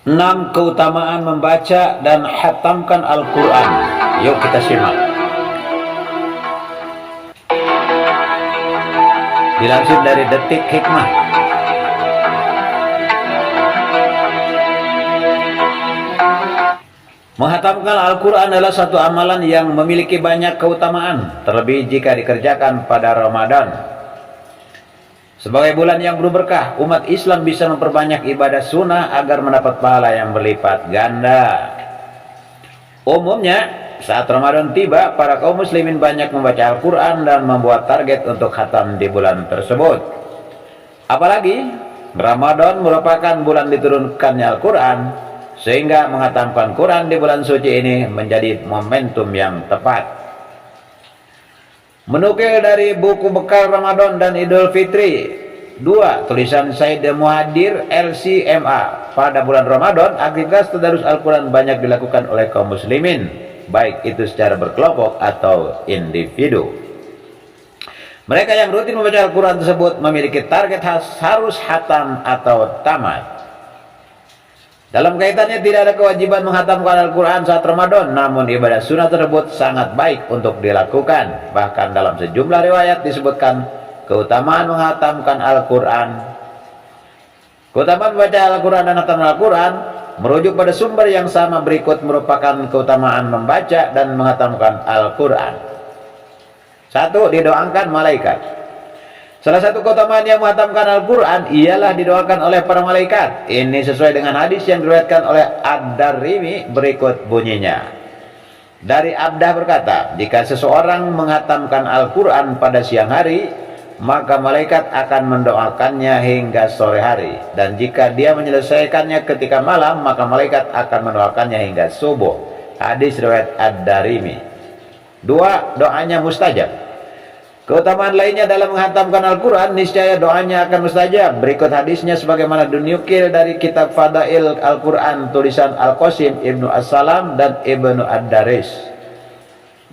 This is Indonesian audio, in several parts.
6 keutamaan membaca dan khatamkan Al-Quran. Yuk kita simak. Dilansir dari Detik Hikmah. Menghatamkan Al-Quran adalah satu amalan yang memiliki banyak keutamaan, terlebih jika dikerjakan pada Ramadan. Sebagai bulan yang penuh berkah, umat Islam bisa memperbanyak ibadah sunnah agar mendapat pahala yang berlipat ganda. Umumnya, saat Ramadan tiba, para kaum muslimin banyak membaca Al-Quran dan membuat target untuk khatam di bulan tersebut. Apalagi, Ramadan merupakan bulan diturunkannya Al-Quran, sehingga menghatamkan Quran di bulan suci ini menjadi momentum yang tepat. Menukil dari buku bekal Ramadan dan Idul Fitri 2, tulisan Said Muhadir LCMA, pada bulan Ramadan aktivitas tadarus Al-Quran banyak dilakukan oleh kaum muslimin, baik itu secara berkelompok atau individu. Mereka yang rutin membaca Al-Quran tersebut memiliki target harus hatam atau tamat. Dalam kaitannya tidak ada kewajiban menghatamkan Al-Quran saat Ramadan, namun ibadah sunnah tersebut sangat baik untuk dilakukan. Bahkan dalam sejumlah riwayat disebutkan keutamaan menghatamkan Al-Quran. Keutamaan membaca Al-Quran dan hatam Al-Quran merujuk pada sumber yang sama berikut merupakan keutamaan membaca dan menghatamkan Al-Quran. 1. Didoakan malaikat. Salah satu keutamaan yang menghatamkan Al-Quran ialah didoakan oleh para malaikat. Ini sesuai dengan hadis yang diriwayatkan oleh Ad-Darimi berikut bunyinya. Dari Abdah berkata, jika seseorang menghatamkan Al-Quran pada siang hari, maka malaikat akan mendoakannya hingga sore hari. Dan jika dia menyelesaikannya ketika malam, maka malaikat akan mendoakannya hingga subuh. Hadis riwayat Ad-Darimi. 2. Doanya mustajab. Keutamaan lainnya dalam menghatamkan Al-Quran, niscaya doanya akan mustajab. Berikut hadisnya sebagaimana dinukil dari kitab Fadail Al-Quran tulisan Al-Qasim Ibnu As-Salam dan Ibnu Ad-Daris.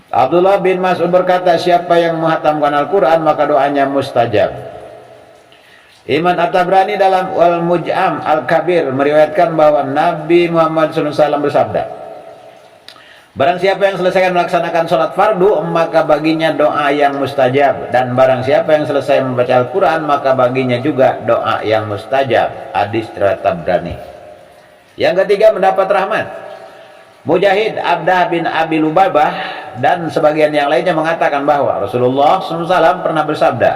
Abdullah bin Mas'ud berkata, siapa yang menghatamkan Al-Quran maka doanya mustajab. Imam At-Tabrani dalam Al-Muj'am Al-Kabir meriwayatkan bahwa Nabi Muhammad SAW bersabda, barang siapa yang selesai melaksanakan sholat fardu, maka baginya doa yang mustajab. Dan barang siapa yang selesai membaca Al-Quran, maka baginya juga doa yang mustajab. Hadis riwayat Tabrani. Yang ketiga, mendapat rahmat. Mujahid Abdah bin Abi Lubabah dan sebagian yang lainnya mengatakan bahwa Rasulullah SAW pernah bersabda,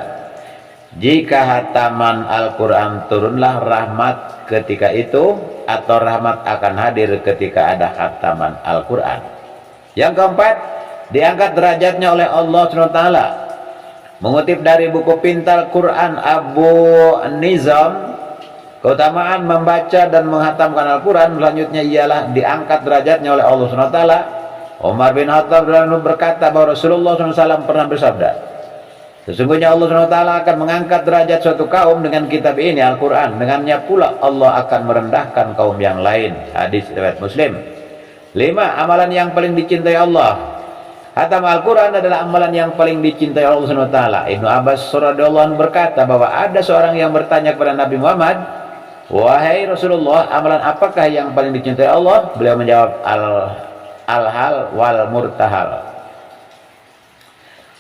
jika hataman Al-Quran turunlah rahmat ketika itu, atau rahmat akan hadir ketika ada hataman Al-Quran. Yang keempat, diangkat derajatnya oleh Allah SWT. Mengutip dari buku Pintal Quran Abu Nizam, keutamaan membaca dan menghatamkan Al-Quran selanjutnya ialah diangkat derajatnya oleh Allah SWT. Umar bin Khattab berkata bahwa Rasulullah SAW pernah bersabda, sesungguhnya Allah SWT akan mengangkat derajat suatu kaum dengan kitab ini Al-Quran. Dengannya pula Allah akan merendahkan kaum yang lain. Hadis riwayat Muslim. 5. Amalan yang paling dicintai Allah. Hatam Al-Quran adalah amalan yang paling dicintai Allah SWT. Ibnu Abbas radhiyallahu anhu berkata bahwa ada seorang yang bertanya kepada Nabi Muhammad, wahai Rasulullah, amalan apakah yang paling dicintai Allah? Beliau menjawab, al-hal wal murtahal.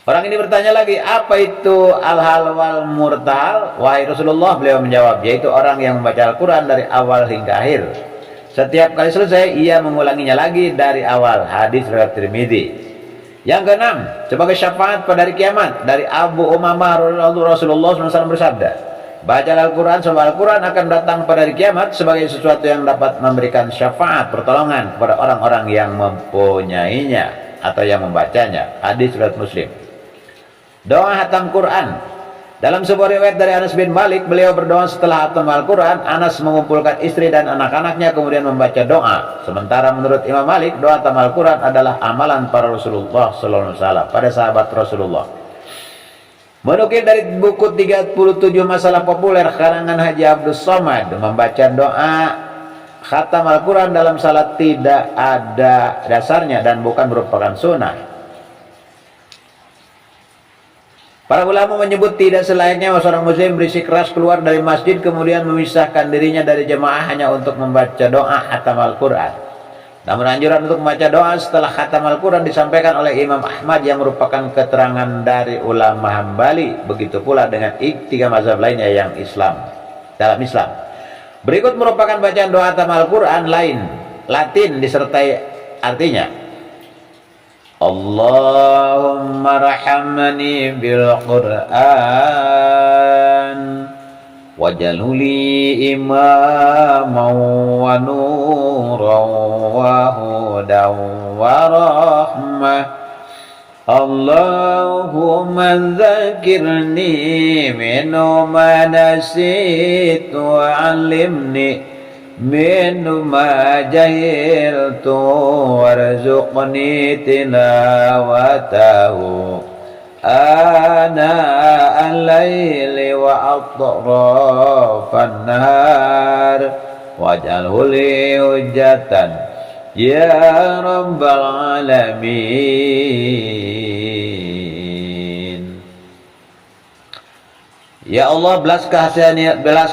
Orang ini bertanya lagi, apa itu al-hal wal murtahal? Wahai Rasulullah, beliau menjawab, yaitu orang yang membaca Al-Quran dari awal hingga akhir. Setiap kali selesai, ia mengulanginya lagi dari awal. Hadis riwayat Tirmidzi. Yang keenam, sebagai syafaat pada hari kiamat, dari Abu Umamah Rasulullah SAW bersabda, baca Al-Quran, sebab Al-Quran akan datang pada hari kiamat sebagai sesuatu yang dapat memberikan syafaat, pertolongan kepada orang-orang yang mempunyainya atau yang membacanya. Hadis riwayat Muslim. Doa hatam Quran. Dalam sebuah riwayat dari Anas bin Malik, beliau berdoa setelah hatam Al-Quran. Anas mengumpulkan istri dan anak-anaknya kemudian membaca doa. Sementara menurut Imam Malik, doa hatam Al-Quran adalah amalan para Rasulullah SAW, pada sahabat Rasulullah. Menukil dari buku 37 masalah populer karangan Haji Abdus Somad, membaca doa khatam Al-Quran dalam salat tidak ada dasarnya dan bukan merupakan sunnah. Para ulama menyebut tidak selayaknya seorang muslim bersikeras keluar dari masjid kemudian memisahkan dirinya dari jemaah hanya untuk membaca doa khatam Al-Quran. Namun anjuran untuk membaca doa setelah khatam Al-Quran disampaikan oleh Imam Ahmad yang merupakan keterangan dari ulama Hambali. Begitu pula dengan tiga mazhab lainnya yang dalam Islam. Berikut merupakan bacaan doa khatam Al-Quran lain Latin disertai artinya. Allahumma rahamni bil Qur'an waj'alhu li imaman wa nuran wa hudan wa rahmah. Allahumma dzakirni minhu ma nasitu wa 'allimni minhu ma jahiltu warzuqni tilawatahu ana al-laili wa atrafan nahar waj'alhu li hujjatan ya rabbal alamin. Ya Allah, belas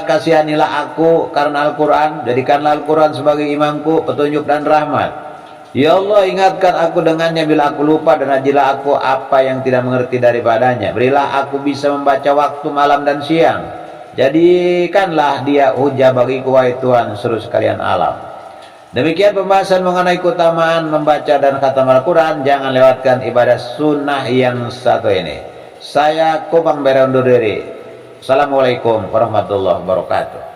kasihanilah aku karena Al-Quran. Jadikanlah Al-Quran sebagai imamku, petunjuk dan rahmat. Ya Allah, ingatkan aku dengannya bila aku lupa, dan ajilah aku apa yang tidak mengerti daripadanya. Berilah aku bisa membaca waktu malam dan siang. Jadikanlah dia hujah bagiku, wahai Tuhan seluruh sekalian alam. Demikian pembahasan mengenai keutamaan membaca dan khatam Al-Quran. Jangan lewatkan ibadah sunnah yang satu ini. Saya Kopang Bere undur diri. Assalamualaikum warahmatullahi wabarakatuh.